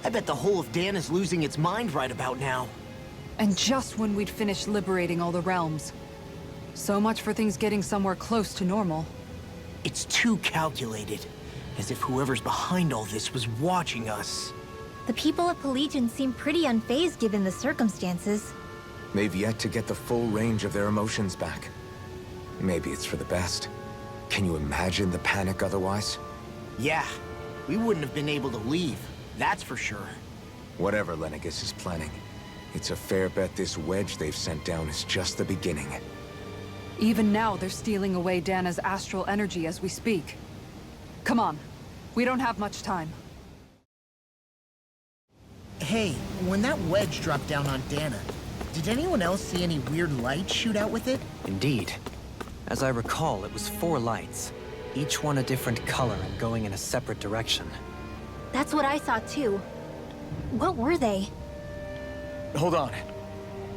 I bet the whole of Dan is losing its mind right about now. And just when we'd finished liberating all the realms. So much for things getting somewhere close to normal. It's too calculated. As if whoever's behind all this was watching us. The people of Pelegion seem pretty unfazed given the circumstances. They've yet to get the full range of their emotions back. Maybe it's for the best. Can you imagine the panic otherwise? Yeah, we wouldn't have been able to leave, that's for sure. Whatever Lenegis is planning, it's a fair bet this wedge they've sent down is just the beginning. Even now, they're stealing away Dana's astral energy as we speak. Come on, we don't have much time. Hey, when that wedge dropped down on Dana, did anyone else see any weird lights shoot out with it? Indeed. As I recall, it was 4 lights, each one a different color and going in a separate direction. That's what I saw too. What were they? Hold on.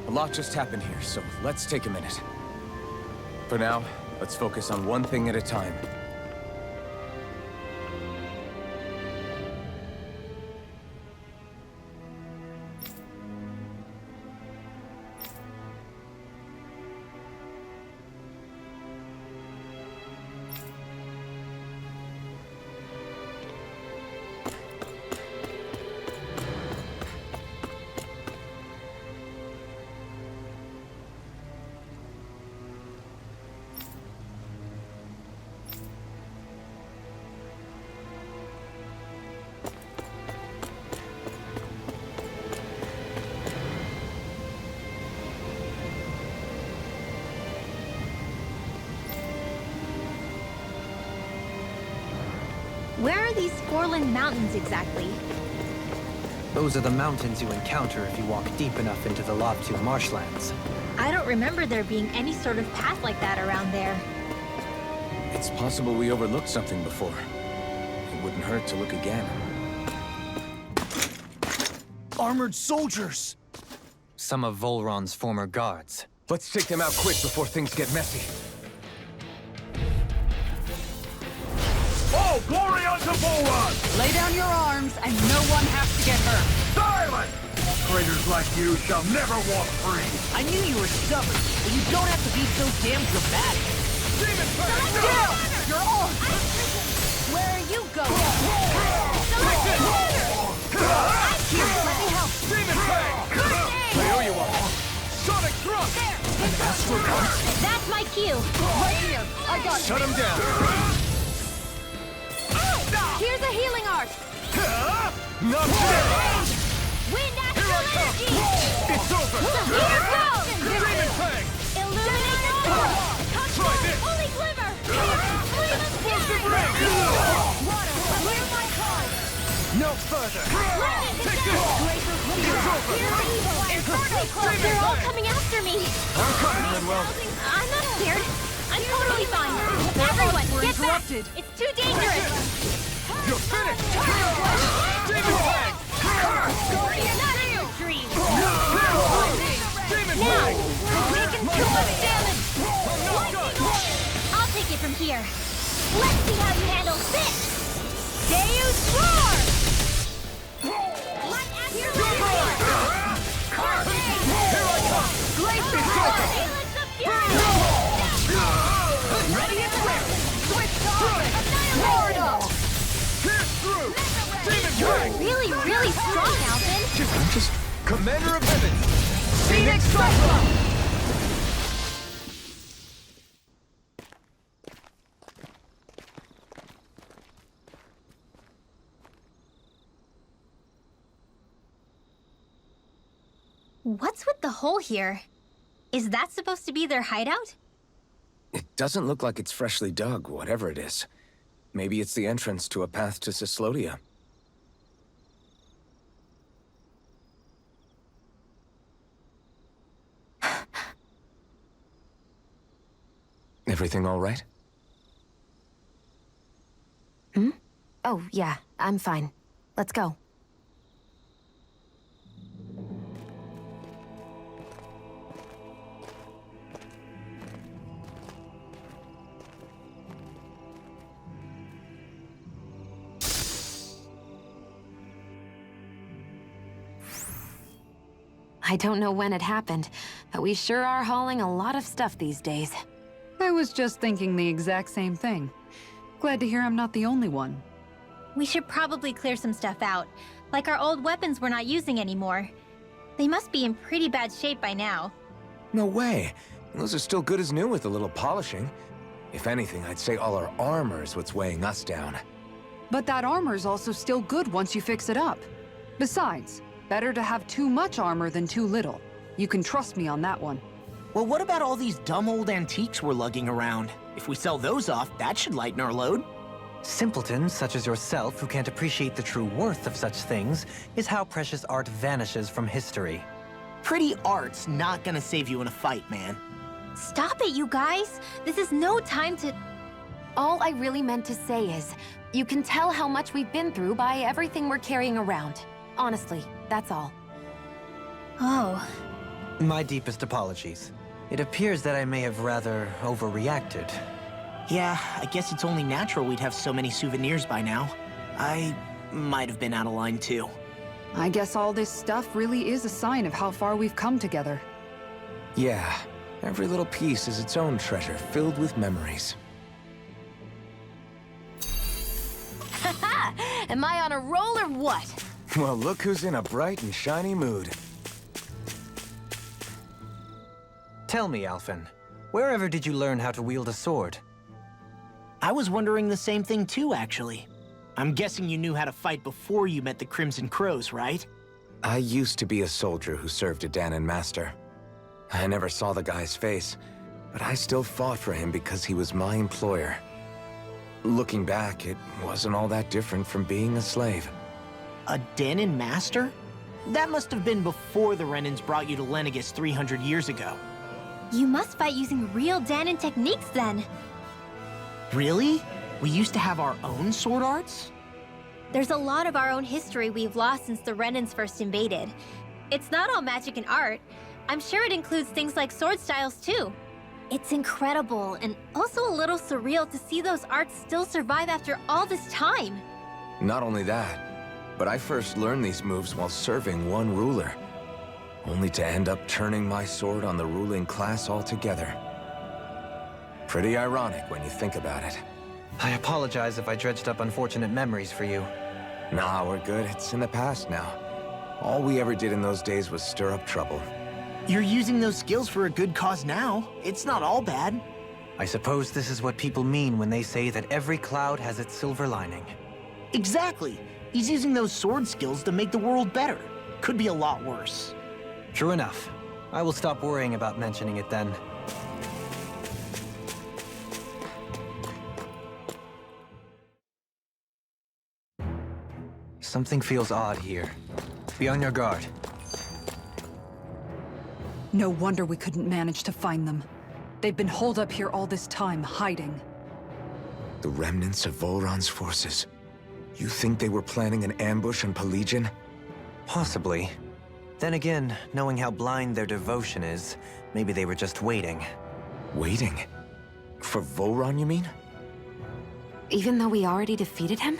A lot just happened here, so let's take a minute. For now, let's focus on one thing at a time. Where are these Forland Mountains exactly? Those are the mountains you encounter if you walk deep enough into the Lavtu marshlands. I don't remember there being any sort of path like that around there. It's possible we overlooked something before. It wouldn't hurt to look again. Armored soldiers! Some of Volron's former guards. Let's take them out quick before things get messy. All glory unto Volron! Lay down your arms, and no one has to get hurt. Silence! Traitors like you shall never walk free! I knew you were stubborn, but you don't have to be so damn dramatic. Demon Fang! Down! Your arms! Where are you going? Let me help. Demon Fang! I owe you one! Sonic Thrust! That's my cue! Right here! I got Shut him down! Here's a healing art! Not today! Wind astral energy! It's over! Here goes! Demon Fang! Illuminate the door! Try this! Holy glimmer! Flame of Explosive sky! ring! Water, clear my card! No further! Lightning Take is this! down! Greater It's over! Here's evil! Inferno club! They're all coming after me! I'm coming, Manuel. I'm not scared. I'm totally fine. Everyone, We're get back! interrupted. It's too dangerous! You're finished! Demon Fang! You're not in your dreams! Demon Now! Fang! Taking too much damage! I'm not done! I'll take it from here. Let's see how you handle this! Deus Roar! Light astral energy! Here I come! Glacier Power! Helix of Fury! Ready and quick! Switch Strike! Annihilate! Pierce through! Demon Fang! Really, really strong, Alvin! I'm just Commander of Heaven! Phoenix Cyclone! What's with the hole here? Is that supposed to be their hideout? It doesn't look like it's freshly dug, whatever it is. Maybe it's the entrance to a path to Cyslodia. Everything all right? Oh, yeah, I'm fine. Let's go. I don't know when it happened, but we sure are hauling a lot of stuff these days. I was just thinking the exact same thing. Glad to hear I'm not the only one. We should probably clear some stuff out, like our old weapons we're not using anymore. They must be in pretty bad shape by now. No way. Those are still good as new with a little polishing. If anything, I'd say all our armor is what's weighing us down. But that armor's also still good once you fix it up. Besides, better to have too much armor than too little. You can trust me on that one. Well, what about all these dumb old antiques we're lugging around? If we sell those off, that should lighten our load. Simpletons such as yourself who can't appreciate the true worth of such things is how precious art vanishes from history. Pretty art's not gonna save you in a fight, man. Stop it, you guys! This is no time to... All I really meant to say is, you can tell how much we've been through by everything we're carrying around. Honestly, that's all. Oh. My deepest apologies. It appears that I may have rather overreacted. Yeah, I guess it's only natural we'd have so many souvenirs by now. I might have been out of line too. I guess all this stuff really is a sign of how far we've come together. Yeah, every little piece is its own treasure filled with memories. Haha! Am I on a roll or what? Well, look who's in a bright and shiny mood. Tell me, Alphen, wherever did you learn how to wield a sword? I was wondering the same thing too, actually. I'm guessing you knew how to fight before you met the Crimson Crows, right? I used to be a soldier who served a Dahnan master. I never saw the guy's face, but I still fought for him because he was my employer. Looking back, it wasn't all that different from being a slave. A Dahnan master? That must have been before the Renans brought you to Lenegis 300 years ago. You must fight using real Dahnan techniques then. Really? We used to have our own sword arts? There's a lot of our own history we've lost since the Renans first invaded. It's not all magic and art. I'm sure it includes things like sword styles too. It's incredible and also a little surreal to see those arts still survive after all this time. Not only that, but I first learned these moves while serving one ruler, only to end up turning my sword on the ruling class altogether. Pretty ironic when you think about it. I apologize if I dredged up unfortunate memories for you. Nah, we're good. It's in the past now. All we ever did in those days was stir up trouble. You're using those skills for a good cause now. It's not all bad. I suppose this is what people mean when they say that every cloud has its silver lining. Exactly. He's using those sword skills to make the world better. Could be a lot worse. True enough. I will stop worrying about mentioning it then. Something feels odd here. Be on your guard. No wonder we couldn't manage to find them. They've been holed up here all this time, hiding. The remnants of Volron's forces. You think they were planning an ambush on Pelegion? Possibly. Then again, knowing how blind their devotion is, maybe they were just waiting. Waiting? For Volron, you mean? Even though we already defeated him?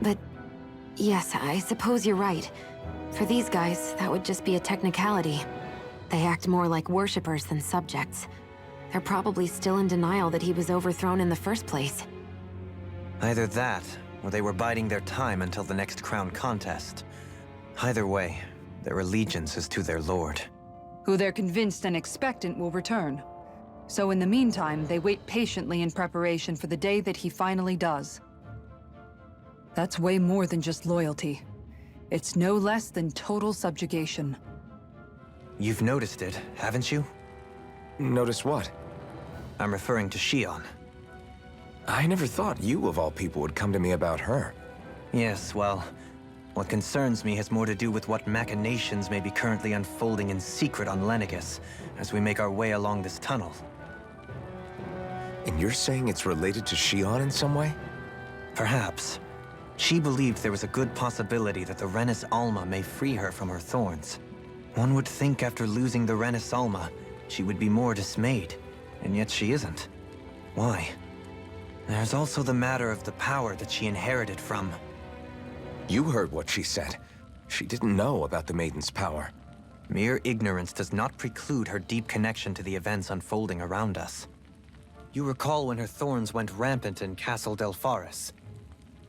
But yes, I suppose you're right. For these guys, that would just be a technicality. They act more like worshippers than subjects. They're probably still in denial that he was overthrown in the first place. Either that, or they were biding their time until the next crown contest. Either way, their allegiance is to their lord. Who they're convinced and expectant will return. So in the meantime, they wait patiently in preparation for the day that he finally does. That's way more than just loyalty. It's no less than total subjugation. You've noticed it, haven't you? Notice what? I'm referring to Shion. I never thought you, of all people, would come to me about her. Yes, well, what concerns me has more to do with what machinations may be currently unfolding in secret on Lenegis, as we make our way along this tunnel. And you're saying it's related to Shion in some way? Perhaps. She believed there was a good possibility that the Renis Alma may free her from her thorns. One would think after losing the Renis Alma, she would be more dismayed, and yet she isn't. Why? There's also the matter of the power that she inherited from. You heard what she said. She didn't know about the Maiden's power. Mere ignorance does not preclude her deep connection to the events unfolding around us. You recall when her thorns went rampant in Castle Delpharis.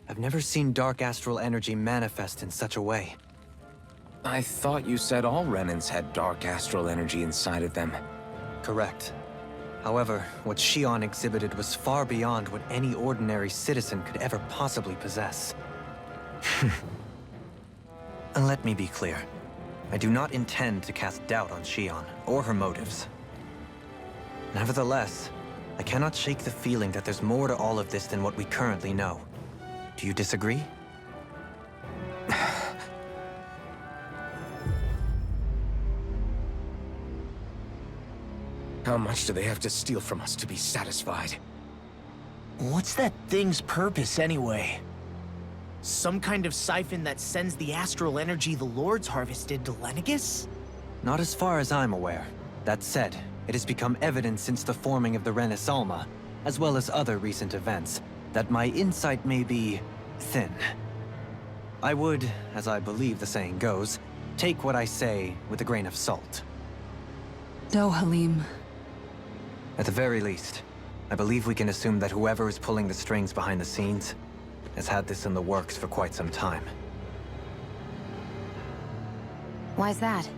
I've never seen dark astral energy manifest in such a way. I thought you said all Renans had dark astral energy inside of them. Correct. However, what Xion exhibited was far beyond what any ordinary citizen could ever possibly possess. And let me be clear. I do not intend to cast doubt on Xion, or her motives. Nevertheless, I cannot shake the feeling that there's more to all of this than what we currently know. Do you disagree? How much do they have to steal from us to be satisfied? What's that thing's purpose anyway? Some kind of siphon that sends the astral energy the Lords harvested to Lenegis? Not as far as I'm aware. That said, it has become evident since the forming of the Renis Alma, as well as other recent events, that my insight may be thin. I would, as I believe the saying goes, take what I say with a grain of salt. Dohalim. At the very least, I believe we can assume that whoever is pulling the strings behind the scenes has had this in the works for quite some time. Why's that?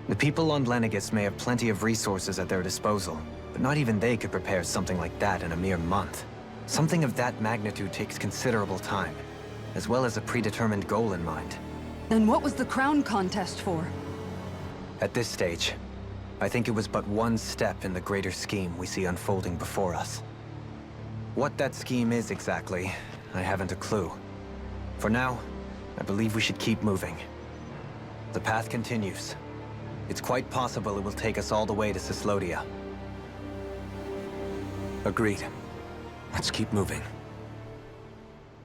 The people on Lenegis may have plenty of resources at their disposal, but not even they could prepare something like that in a mere month. Something of that magnitude takes considerable time, as well as a predetermined goal in mind. Then what was the crown contest for? At this stage, I think it was but one step in the greater scheme we see unfolding before us. What that scheme is exactly, I haven't a clue. For now, I believe we should keep moving. The path continues. It's quite possible it will take us all the way to Cyslodia. Agreed. Let's keep moving.